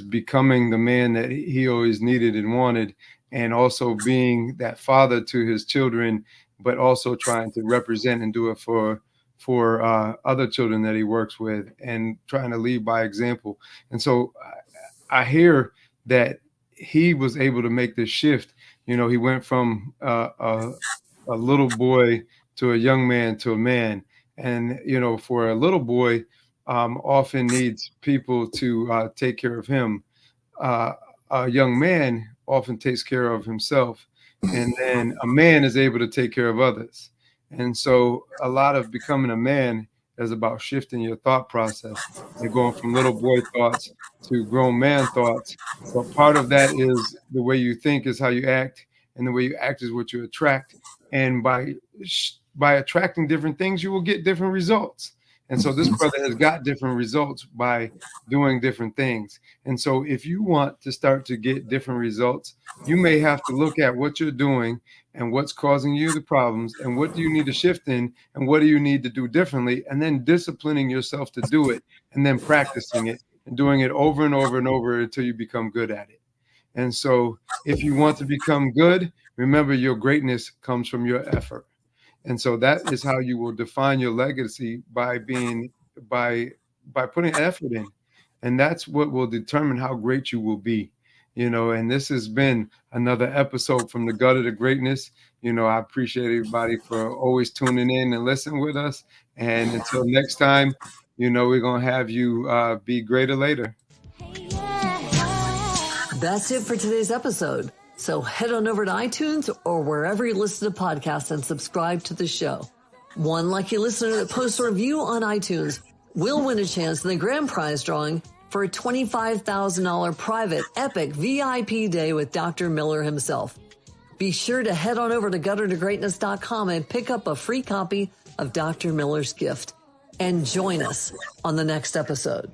becoming the man that he always needed and wanted, and also being that father to his children, but also trying to represent and do it for other children that he works with, and trying to lead by example. And so I hear that he was able to make this shift. He went from a little boy to a young man to a man. And, for a little boy, often needs people to take care of him. A young man often takes care of himself. And then a man is able to take care of others. And so a lot of becoming a man is about shifting your thought process and going from little boy thoughts to grown man thoughts. But part of that is the way you think is how you act, and the way you act is what you attract. And by attracting different things, you will get different results. And so this brother has got different results by doing different things. And so if you want to start to get different results, you may have to look at what you're doing and what's causing you the problems, and what do you need to shift in, and what do you need to do differently, and then disciplining yourself to do it, and then practicing it and doing it over and over and over until you become good at it. And so if you want to become good, remember your greatness comes from your effort. And so that is how you will define your legacy, by putting effort in. And that's what will determine how great you will be. And this has been another episode from the Gutter to Greatness. I appreciate everybody for always tuning in and listening with us. And until next time, we're going to have you be greater later. That's it for today's episode. So head on over to iTunes or wherever you listen to podcasts and subscribe to the show. One lucky listener that posts a review on iTunes will win a chance in the grand prize drawing for a $25,000 private epic VIP day with Dr. Miller himself. Be sure to head on over to guttertogreatness.com and pick up a free copy of Dr. Miller's gift. And join us on the next episode.